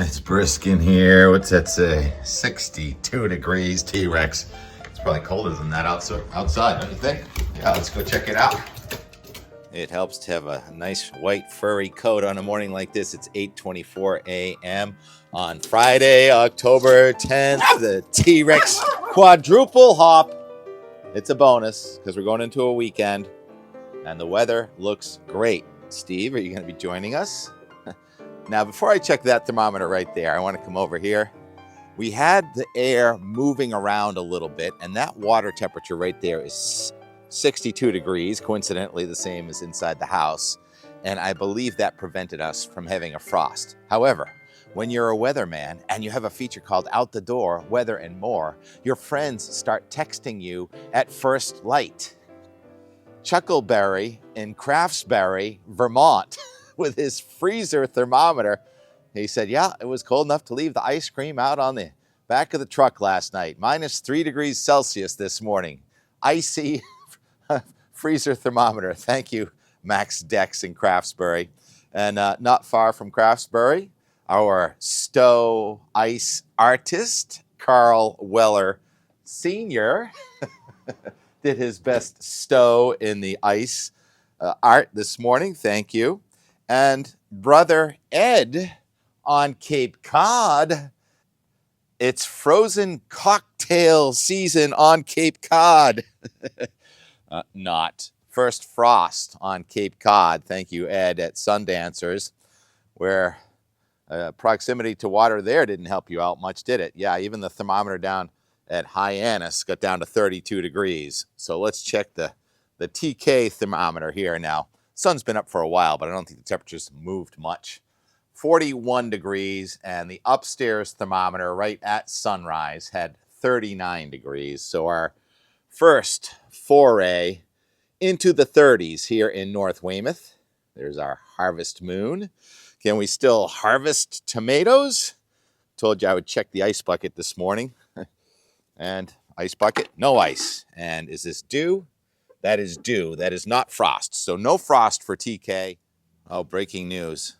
It's brisk in here. What's that say? 62 degrees, T-Rex. It's probably colder than that outside, don't you think? Yeah, let's go check it out. It helps to have a nice white furry coat on a morning like this. It's 8:24 a.m. on Friday, October 10th. The T-Rex quadruple hop. It's a bonus because we're going into a weekend and the weather looks great. Steve, are you going to be joining us? Now, before I check that thermometer right there, I want to come over here. We had the air moving around a little bit, and that water temperature right there is 62 degrees, coincidentally the same as inside the house. And I believe that prevented us from having a frost. However, when you're a weatherman and you have a feature called Out the Door, Weather and More, your friends start texting you at first light. Chuckleberry in Craftsbury, Vermont, with his freezer thermometer. He said, yeah, it was cold enough to leave the ice cream out on the back of the truck last night. -3 degrees Celsius this morning. Icy freezer thermometer. Thank you, Max Dex in Craftsbury. And not far from Craftsbury, our Stowe ice artist, Carl Weller Sr., did his best stow in the ice art this morning. Thank you. And brother Ed on Cape Cod, it's frozen cocktail season on Cape Cod. Not. First frost on Cape Cod. Thank you, Ed, at Sundancers, where proximity to water there didn't help you out much, did it? Yeah, even the thermometer down at Hyannis got down to 32 degrees. So let's check the TK thermometer here now. Sun's been up for a while, but I don't think the temperature's moved much. 41 degrees, and the upstairs thermometer right at sunrise had 39 degrees. So our first foray into the 30s here in North Weymouth. There's our harvest moon. Can we still harvest tomatoes? Told you I would check the ice bucket this morning. And ice bucket, no ice. And is this dew? That is dew. That is not frost. So no frost for TK. Oh, breaking news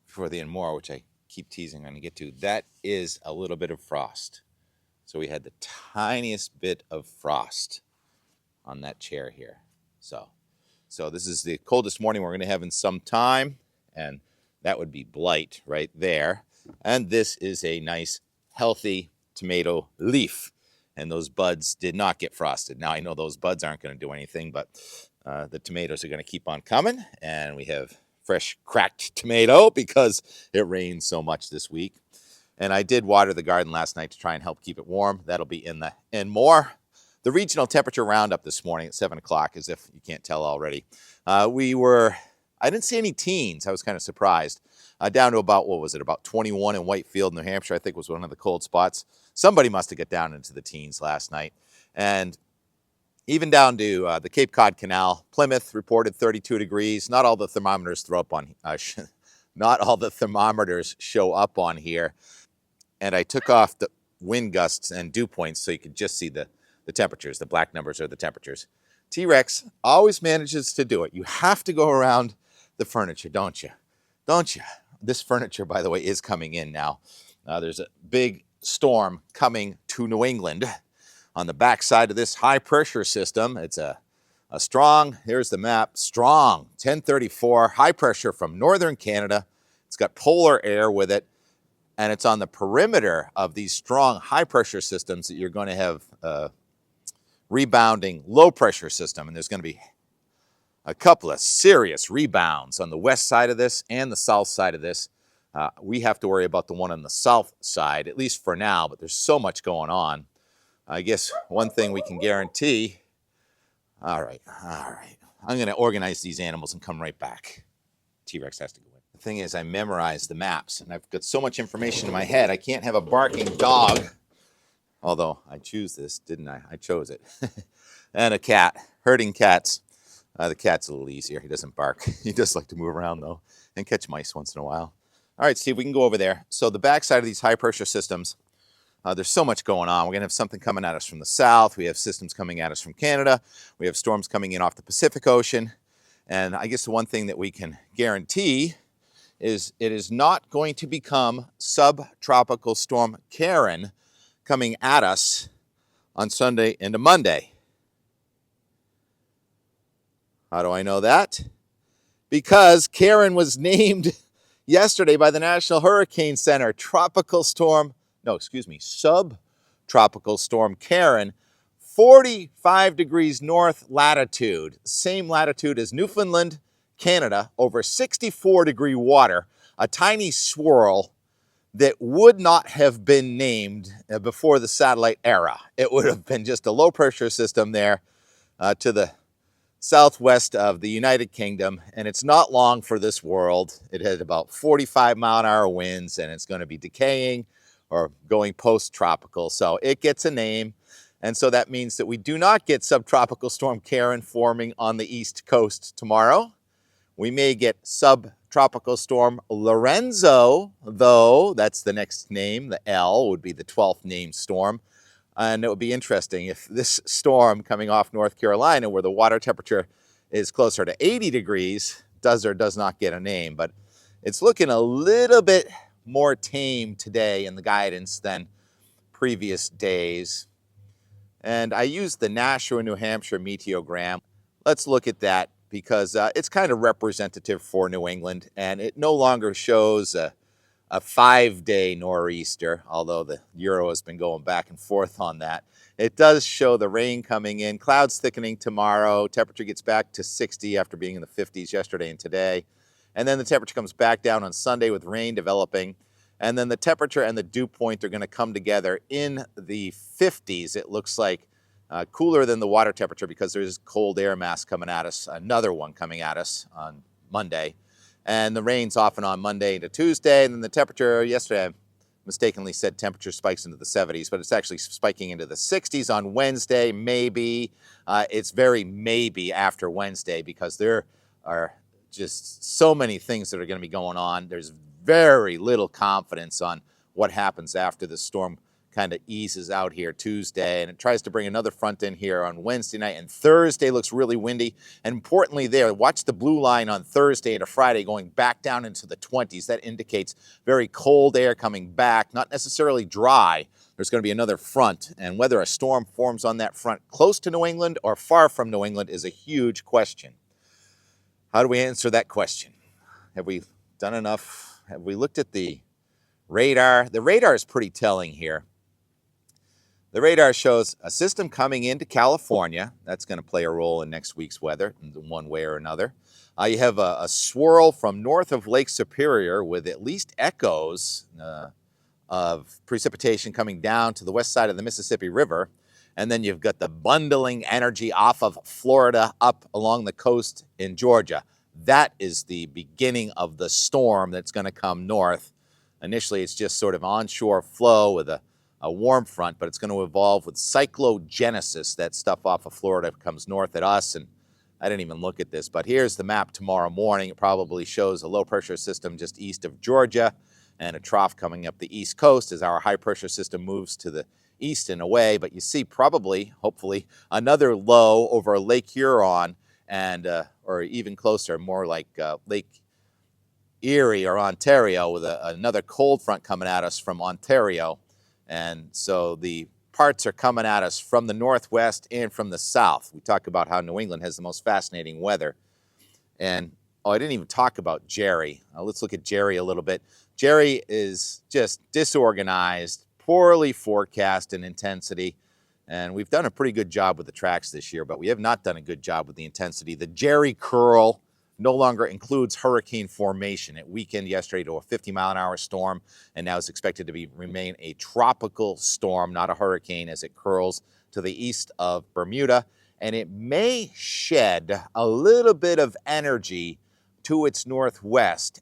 for the and more, which I keep teasing I'm going to get to. That is a little bit of frost. So we had the tiniest bit of frost on that chair here. So this is the coldest morning we're going to have in some time. And that would be blight right there. And this is a nice, healthy tomato leaf. And those buds did not get frosted. Now, I know those buds aren't going to do anything, but the tomatoes are going to keep on coming. And we have fresh cracked tomato because it rained so much this week. And I did water the garden last night to try and help keep it warm. That'll be in the and more. The regional temperature roundup this morning at 7 o'clock, as if you can't tell already. I didn't see any teens. I was kind of surprised. Down to about, what was it, about 21 in Whitefield, New Hampshire, I think was one of the cold spots. Somebody must have got down into the teens last night. And even down to the Cape Cod Canal, Plymouth reported 32 degrees. Not all the thermometers not all the thermometers show up on here. And I took off the wind gusts and dew points so you could just see the temperatures. The black numbers are the temperatures. T-Rex always manages to do it. You have to go around the furniture, don't you? Don't you? This furniture, by the way, is coming in now. There's a big storm coming to New England on the backside of this high pressure system. It's a strong, here's the map, strong 1034 high pressure from northern Canada. It's got polar air with it, and it's on the perimeter of these strong high pressure systems that you're going to have rebounding low pressure system. And there's going to be a couple of serious rebounds on the west side of this and the south side of this. We have to worry about the one on the south side, at least for now, but there's so much going on. I guess one thing we can guarantee, all right. I'm going to organize these animals and come right back. T-Rex has to go in. The thing is, I memorized the maps, and I've got so much information in my head, I can't have a barking dog. Although I choose this, didn't I? I chose it. And a cat, herding cats. The cat's a little easier. He doesn't bark. He does like to move around, though, and catch mice once in a while. All right, Steve, we can go over there. So the backside of these high-pressure systems, there's so much going on. We're going to have something coming at us from the south. We have systems coming at us from Canada. We have storms coming in off the Pacific Ocean. And I guess the one thing that we can guarantee is it is not going to become subtropical storm Karen coming at us on Sunday into Monday. How do I know that? Because Karen was named yesterday by the National Hurricane Center subtropical storm Karen, 45 degrees north latitude, same latitude as Newfoundland, Canada, over 64-degree water, a tiny swirl that would not have been named before the satellite era. It would have been just a low-pressure system there to the southwest of the United Kingdom, and it's not long for this world. It had about 45-mile-an-hour winds, and it's going to be decaying or going post-tropical, so it gets a name. And so that means that we do not get subtropical storm Karen forming on the east coast tomorrow. We may get subtropical storm Lorenzo, though. That's the next name. The L would be the 12th named storm. And it would be interesting if this storm coming off North Carolina, where the water temperature is closer to 80 degrees, does or does not get a name. But it's looking a little bit more tame today in the guidance than previous days. And I used the Nashua, New Hampshire meteogram. Let's look at that because it's kind of representative for New England, and it no longer shows a 5-day nor'easter, although the Euro has been going back and forth on that. It does show the rain coming in, clouds thickening tomorrow, temperature gets back to 60 after being in the 50s yesterday and today. And then the temperature comes back down on Sunday with rain developing. And then the temperature and the dew point are going to come together in the 50s. It looks like cooler than the water temperature because there's cold air mass coming at us, another one coming at us on Monday. And the rain's off and on Monday into Tuesday. And then the temperature, yesterday I mistakenly said temperature spikes into the 70s, but it's actually spiking into the 60s on Wednesday, maybe. It's very maybe after Wednesday because there are just so many things that are going to be going on. There's very little confidence on what happens after the storm kind of eases out here Tuesday, and it tries to bring another front in here on Wednesday night, and Thursday looks really windy. And importantly there, watch the blue line on Thursday into Friday going back down into the 20s. That indicates very cold air coming back, not necessarily dry. There's going to be another front, and whether a storm forms on that front close to New England or far from New England is a huge question. How do we answer that question? Have we done enough? Have we looked at the radar? The radar is pretty telling here. The radar shows a system coming into California. That's going to play a role in next week's weather in one way or another. You have a swirl from north of Lake Superior with at least echoes of precipitation coming down to the west side of the Mississippi River. And then you've got the bundling energy off of Florida up along the coast in Georgia. That is the beginning of the storm that's going to come north. Initially, it's just sort of onshore flow with a warm front, but it's going to evolve with cyclogenesis. That stuff off of Florida comes north at us, and I didn't even look at this, but here's the map tomorrow morning. It probably shows a low-pressure system just east of Georgia and a trough coming up the east coast as our high-pressure system moves to the east and away. But you see probably, hopefully, another low over Lake Huron and or even closer, more like Lake Erie or Ontario, with another cold front coming at us from Ontario. And so the parts are coming at us from the northwest and from the south. We talk about how New England has the most fascinating weather. And, I didn't even talk about Jerry. Let's look at Jerry a little bit. Jerry is just disorganized, poorly forecast in intensity. And we've done a pretty good job with the tracks this year, but we have not done a good job with the intensity. The Jerry curl no longer includes hurricane formation. It weakened yesterday to a 50-mile-an-hour storm, and now is expected to remain a tropical storm, not a hurricane, as it curls to the east of Bermuda. And it may shed a little bit of energy to its northwest,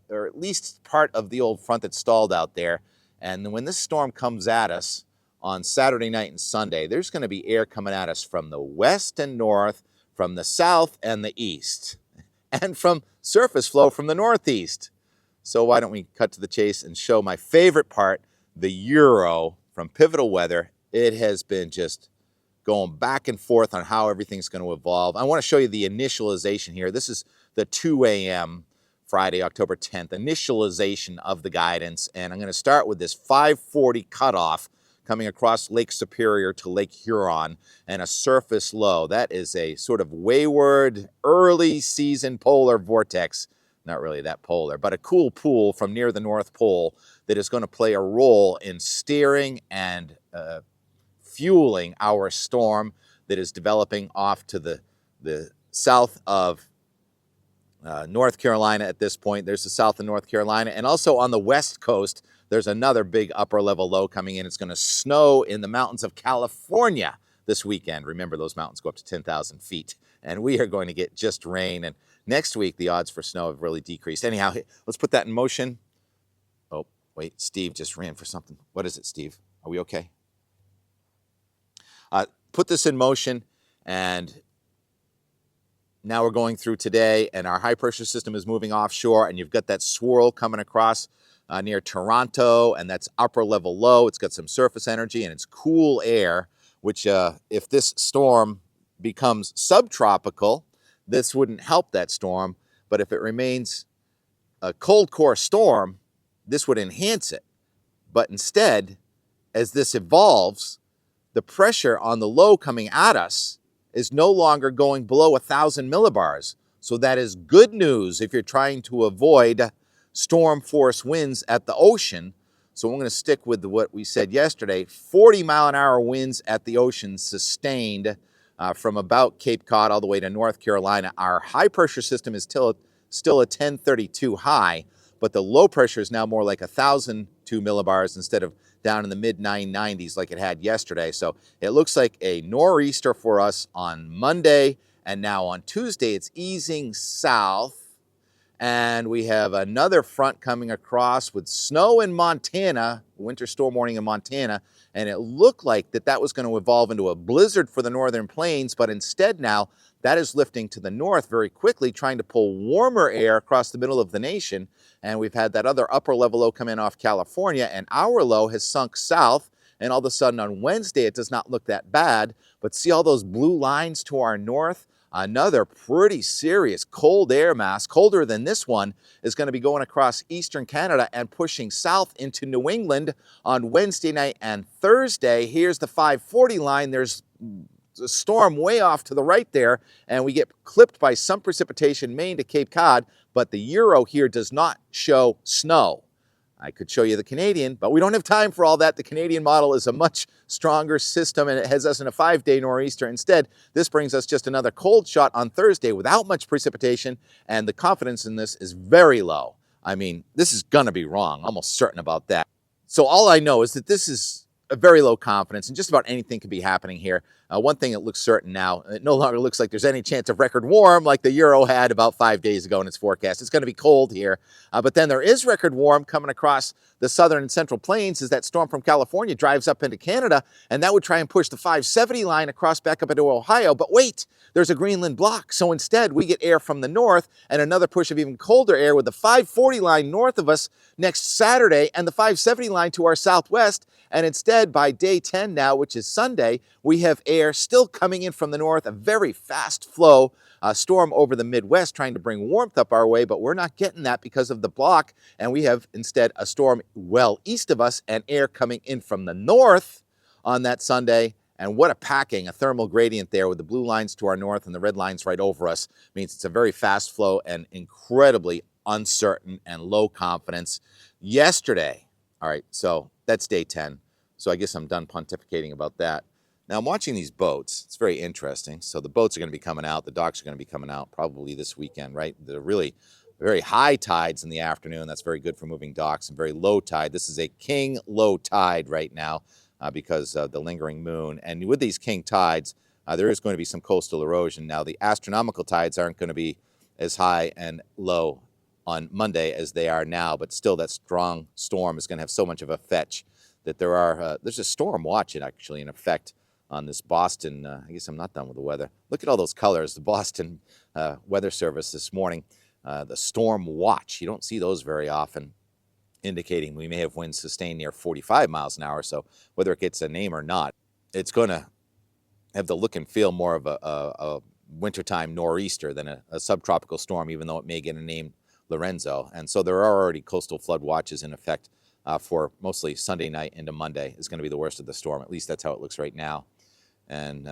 or at least part of the old front that stalled out there. And when this storm comes at us on Saturday night and Sunday, there's going to be air coming at us from the west and north, from the south and the east, and from surface flow from the northeast. So why don't we cut to the chase and show my favorite part, the Euro from Pivotal Weather. It has been just going back and forth on how everything's going to evolve. I want to show you the initialization here. This is the 2 a.m. Friday, October 10th, initialization of the guidance. And I'm going to start with this 540 cutoff coming across Lake Superior to Lake Huron and a surface low. That is a sort of wayward, early season polar vortex. Not really that polar, but a cool pool from near the North Pole that is going to play a role in steering and fueling our storm that is developing off to the south of North Carolina at this point. There's the south of North Carolina. And also on the west coast, there's another big upper level low coming in. It's going to snow in the mountains of California this weekend. Remember, those mountains go up to 10,000 feet. And we are going to get just rain. And next week, the odds for snow have really decreased. Anyhow, let's put that in motion. Oh, wait, Steve just ran for something. What is it, Steve? Are we okay? Put this in motion, and now we're going through today, and our high pressure system is moving offshore, and you've got that swirl coming across near Toronto, and that's upper level low. It's got some surface energy, and it's cool air, which if this storm becomes subtropical, this wouldn't help that storm. But if it remains a cold core storm, this would enhance it. But instead, as this evolves, the pressure on the low coming at us is no longer going below 1,000 millibars. So that is good news if you're trying to avoid storm force winds at the ocean. So I'm going to stick with what we said yesterday, 40 mile an hour winds at the ocean sustained from about Cape Cod all the way to North Carolina. Our high pressure system is still a 1032 high, but the low pressure is now more like 1,002 millibars instead of down in the mid 990s like it had yesterday. So it looks like a nor'easter for us on Monday, and now on Tuesday it's easing south, and we have another front coming across with snow in Montana, winter storm warning in Montana, and it looked like that was going to evolve into a blizzard for the northern plains, but instead now that is lifting to the north very quickly, trying to pull warmer air across the middle of the nation. And we've had that other upper level low come in off California, and our low has sunk south. And all of a sudden on Wednesday, it does not look that bad. But see all those blue lines to our north? Another pretty serious cold air mass, colder than this one, is going to be going across eastern Canada and pushing south into New England on Wednesday night and Thursday. Here's the 540 line. There's a storm way off to the right there, and we get clipped by some precipitation Maine to Cape Cod, but the Euro here does not show snow. I could show you the Canadian, but we don't have time for all that. The Canadian model is a much stronger system, and it has us in a 5-day nor'easter. Instead, this brings us just another cold shot on Thursday without much precipitation, and the confidence in this is very low. I mean, this is going to be wrong. I'm almost certain about that. So all I know is that this is a very low confidence, and just about anything could be happening here. One thing that looks certain now, it no longer looks like there's any chance of record warm like the Euro had about 5 days ago in its forecast. It's going to be cold here, but then there is record warm coming across the southern and central plains as that storm from California drives up into Canada, and that would try and push the 570 line across back up into Ohio. But wait, there's a Greenland block, so instead we get air from the north and another push of even colder air with the 540 line north of us next Saturday and the 570 line to our southwest. And instead, by day 10 now, which is Sunday, we have air still coming in from the north, a very fast flow storm over the Midwest trying to bring warmth up our way, but we're not getting that because of the block, and we have instead a storm well east of us and air coming in from the north on that Sunday. And what a packing, a thermal gradient there with the blue lines to our north and the red lines right over us means it's a very fast flow and incredibly uncertain and low confidence. Yesterday, all right, so that's day 10. So I guess I'm done pontificating about that. Now I'm watching these boats. It's very interesting. So the boats are going to be coming out. The docks are going to be coming out probably this weekend, right? They're really very high tides in the afternoon. That's very good for moving docks, and very low tide. This is a king low tide right now because of the lingering moon. And with these king tides, there is going to be some coastal erosion. Now the astronomical tides aren't going to be as high and low on Monday as they are now, but still that strong storm is going to have so much of a fetch that there's a storm watch actually in effect on this Boston. I guess I'm not done with the weather. Look at all those colors. The Boston Weather Service this morning, the storm watch. You don't see those very often, indicating we may have winds sustained near 45 miles an hour. So whether it gets a name or not, it's going to have the look and feel more of a wintertime nor'easter than a subtropical storm, even though it may get a name Lorenzo. And so there are already coastal flood watches in effect for mostly Sunday night into Monday is going to be the worst of the storm. At least that's how it looks right now. And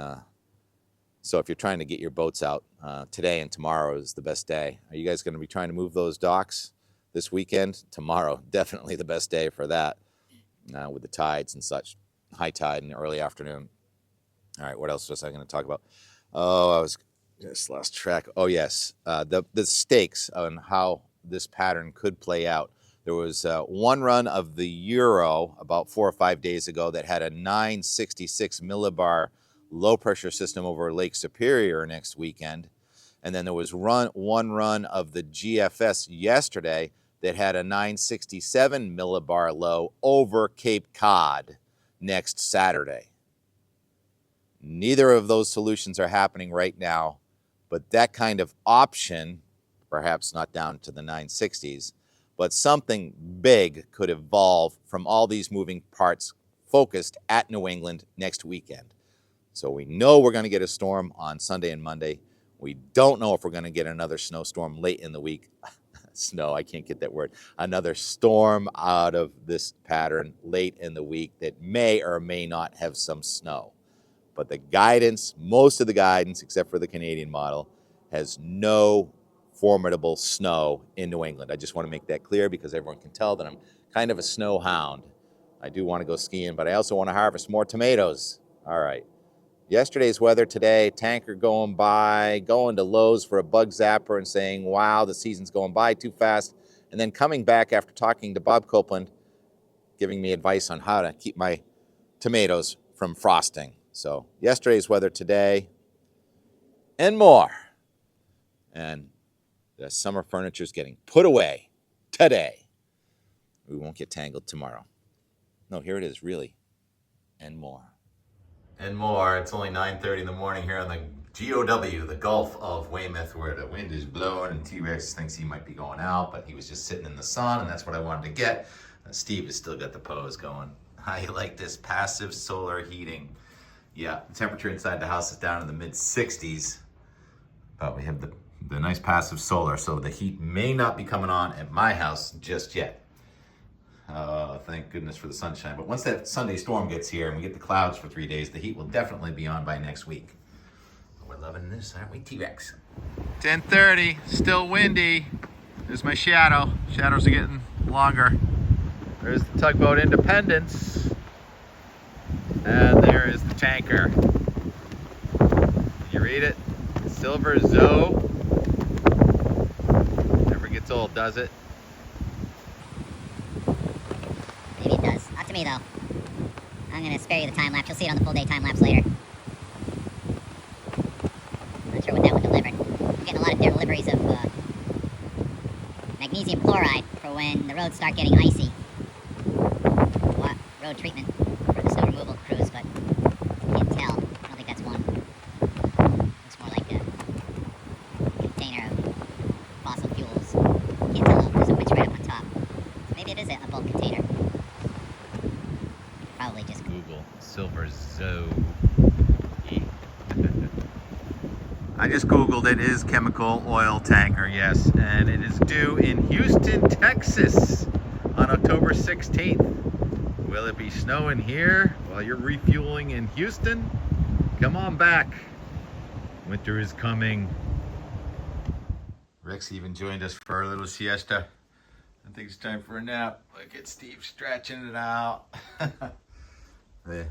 so if you're trying to get your boats out, today and tomorrow is the best day. Are you guys going to be trying to move those docks this weekend? Tomorrow, definitely the best day for that, with the tides and such. High tide in the early afternoon. All right, what else was I going to talk about? Oh, I was just lost track. Oh, yes, the stakes on how this pattern could play out. There was one run of the Euro about 4 or 5 days ago that had a 966 millibar low pressure system over Lake Superior next weekend. And then there was one run of the GFS yesterday that had a 967 millibar low over Cape Cod next Saturday. Neither of those solutions are happening right now, but that kind of option, perhaps not down to the 960s, but something big could evolve from all these moving parts focused at New England next weekend. So we know we're going to get a storm on Sunday and Monday. We don't know if we're going to get another snowstorm late in the week. Snow, I can't get that word. Another storm out of this pattern late in the week that may or may not have some snow. But the guidance, most of the guidance, except for the Canadian model, has no formidable snow in New England. I just want to make that clear because everyone can tell that I'm kind of a snow hound. I do want to go skiing, but I also want to harvest more tomatoes. All right. Yesterday's weather today, tanker going by, going to Lowe's for a bug zapper and saying, wow, the season's going by too fast. And then coming back after talking to Bob Copeland, giving me advice on how to keep my tomatoes from frosting. So yesterday's weather today and more. And the summer furniture is getting put away today. We won't get tangled tomorrow. No, here it is, really. And more. And more. It's only 9:30 in the morning here on the GOW, the Gulf of Weymouth, where the wind is blowing and T-Rex thinks he might be going out, but he was just sitting in the sun, and that's what I wanted to get. Steve has still got the pose going. How you like this passive solar heating? Yeah, the temperature inside the house is down in the mid-60s, but we have the nice passive solar, so the heat may not be coming on at my house just yet. Thank goodness for the sunshine. But once that Sunday storm gets here and we get the clouds for 3 days, the heat will definitely be on by next week. We're loving this, aren't we, T-Rex? 10:30, still windy. There's my shadow. Shadows are getting longer. There's the tugboat Independence. And there is the tanker. Can you read it? Silver Zoe. Never gets old, does it? Maybe it does. Not to me, though. I'm going to spare you the time lapse. You'll see it on the full day time lapse later. Not sure what that one delivered. I'm getting a lot of deliveries of magnesium chloride for when the roads start getting icy. Road treatment for the snow removal crews, but can't tell. I don't think that's one. Looks more like a container of fossil fuels. Can't tell though, there's a winch right up on top. So maybe it is a bulk container. Probably just Google Silver Zoe. I just Googled it. It is chemical oil tanker, yes, and it is due in Houston, Texas on October 16th. Will it be snowing here while you're refueling in Houston? Come on back. Winter is coming. Rex even joined us for a little siesta. I think it's time for a nap. Look at Steve stretching it out. The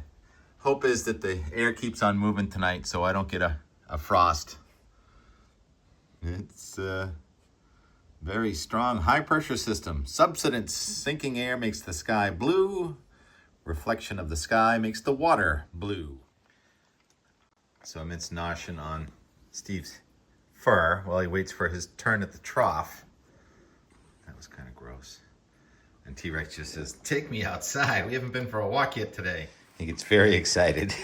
hope is that the air keeps on moving tonight so I don't get a frost. It's very strong high pressure system. Subsidence sinking air makes the sky blue. Reflection of the sky makes the water blue. So amidst noshing on Steve's fur while he waits for his turn at the trough. That was kind of gross. And T-Rex just says, take me outside. We haven't been for a walk yet today. He gets very excited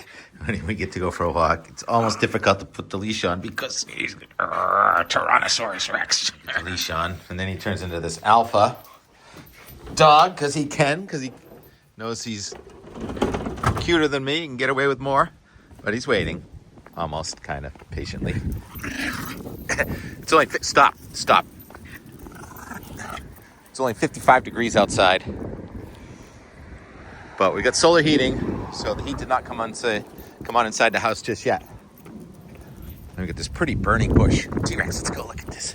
when we get to go for a walk. It's almost difficult to put the leash on because he's Tyrannosaurus Rex. The leash on, and then he turns into this alpha dog because he knows he's cuter than me and can get away with more. But he's waiting, almost kind of patiently. It's only stop. It's only 55 degrees outside. But we got solar heating, so the heat did not come on inside the house just yet. And we got this pretty burning bush. T-Rex, let's go look at this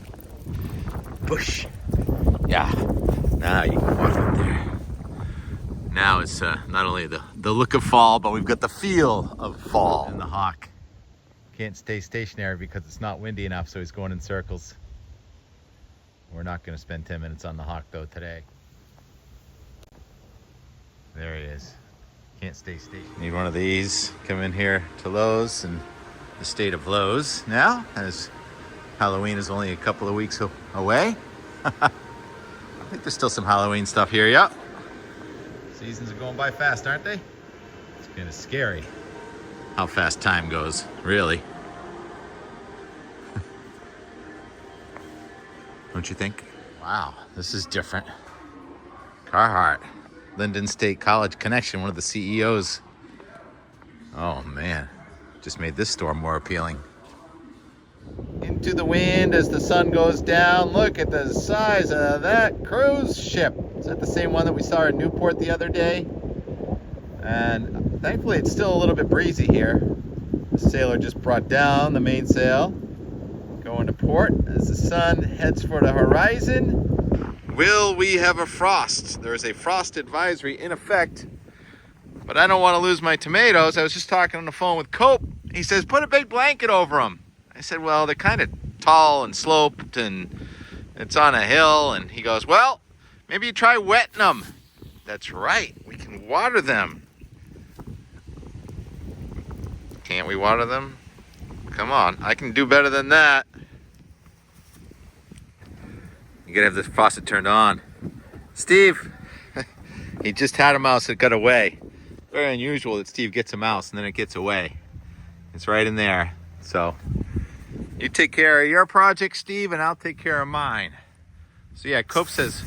bush. Yeah, now you can walk up there. Now it's not only the look of fall, but we've got the feel of fall. And the hawk can't stay stationary because it's not windy enough, so he's going in circles. We're not going to spend 10 minutes on the hawk though today. There he is. Can't stay stationary. Need one of these. Come in here to Lowe's and the state of Lowe's now, as Halloween is only a couple of weeks away. I think there's still some Halloween stuff here. Yep. Seasons are going by fast, aren't they? It's kind of scary how fast time goes, really. Don't you think? Wow, this is different. Carhartt, Linden State College connection, one of the CEOs. Oh man, just made this store more appealing. Into the wind as the sun goes down. Look at the size of that cruise ship. Is that the same one that we saw in Newport the other day? And thankfully it's still a little bit breezy here. The sailor just brought down the mainsail, going to port as the sun heads for the horizon. Will we have a frost? There is a frost advisory in effect, but I don't want to lose my tomatoes. I was just talking on the phone with Cope. He says, put a big blanket over them. I said, well, they're kind of tall and sloped and it's on a hill. And he goes, well, maybe you try wetting them. That's right, we can water them. Can't we water them? Come on, I can do better than that. You gotta have this faucet turned on. Steve, he just had a mouse that got away. Very unusual that Steve gets a mouse and then it gets away. It's right in there. So you take care of your project, Steve, and I'll take care of mine. So yeah, Cope says,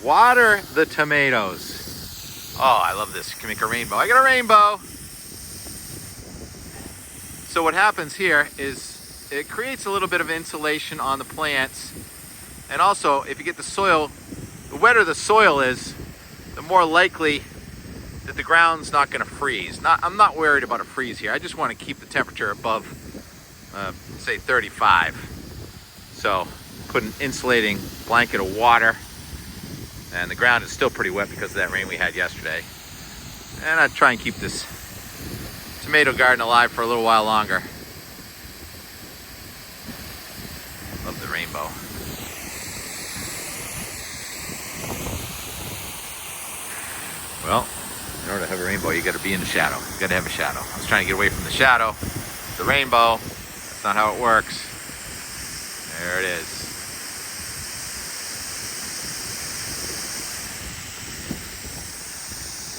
water the tomatoes. Oh, I love this. You can make a rainbow. I got a rainbow. So what happens here is it creates a little bit of insulation on the plants. And also, if you get the soil, the wetter the soil is, the more likely that the ground's not going to freeze. I'm not worried about a freeze here. I just want to keep the temperature above, say, 35. So, put an insulating blanket of water. And the ground is still pretty wet because of that rain we had yesterday. And I'd try and keep this tomato garden alive for a little while longer. Love the rainbow. Well, in order to have a rainbow, you got to be in the shadow. You got to have a shadow. I was trying to get away from the shadow, the rainbow. That's not how it works. There it is.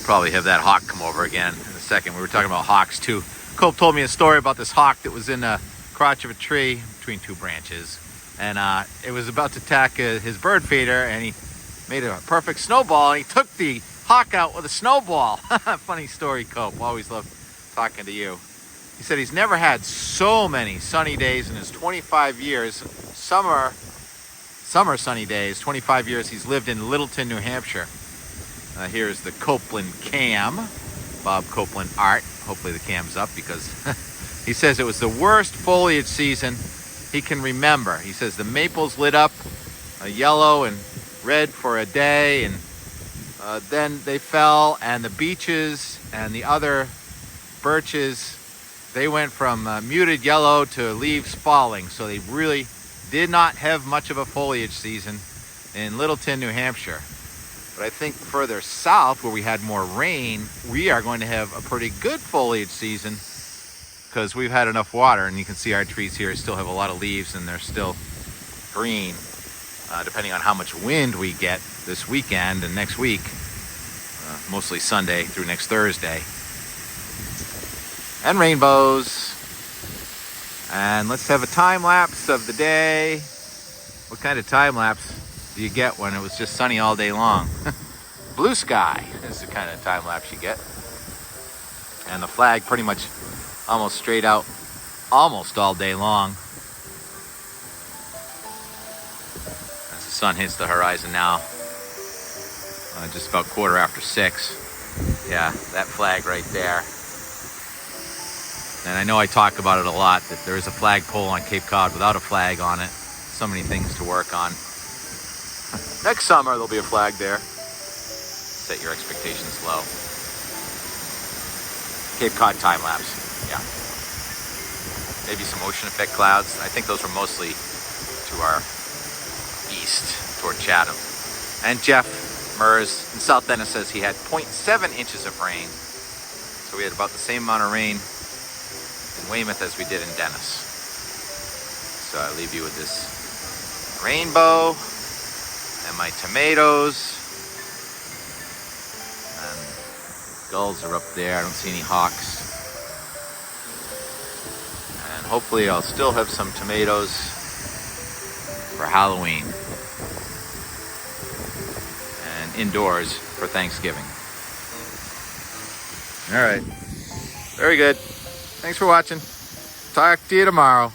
Probably have that hawk come over again in a second. We were talking about hawks too. Cope told me a story about this hawk that was in a crotch of a tree between two branches, and it was about to attack his bird feeder, and he made a perfect snowball, and he took the hawk out with a snowball. Funny story, Cope. Always love talking to you. He said he's never had so many sunny days in his 25 years, summer sunny days, 25 years he's lived in Littleton, New Hampshire. Here's the Copeland cam, Bob Copeland art. Hopefully the cam's up because he says it was the worst foliage season he can remember. He says the maples lit up yellow and red for a day, and then they fell, and the beeches and the other birches, they went from muted yellow to leaves falling. So they really did not have much of a foliage season in Littleton, New Hampshire. But I think further south, where we had more rain, we are going to have a pretty good foliage season because we've had enough water, and you can see our trees here still have a lot of leaves and they're still green, depending on how much wind we get this weekend and next week, mostly Sunday through next Thursday. And rainbows. And let's have a time lapse of the day. What kind of time lapse do you get when it was just sunny all day long? Blue sky is the kind of time lapse you get. And the flag pretty much almost straight out almost all day long. As the sun hits the horizon now, just about 6:15. Yeah, that flag right there. And I know I talk about it a lot, that there is a flagpole on Cape Cod without a flag on it. So many things to work on. Next summer there'll be a flag there. Set your expectations low. Cape Cod time lapse, yeah. Maybe some ocean effect clouds. I think those were mostly to our east, toward Chatham. And Jeff Mers in South Dennis says he had 0.7 inches of rain. So we had about the same amount of rain in Weymouth as we did in Dennis. So I leave you with this rainbow and my tomatoes. And gulls are up there. I don't see any hawks. And hopefully I'll still have some tomatoes for Halloween. And indoors for Thanksgiving. All right. Very good. Thanks for watching. Talk to you tomorrow.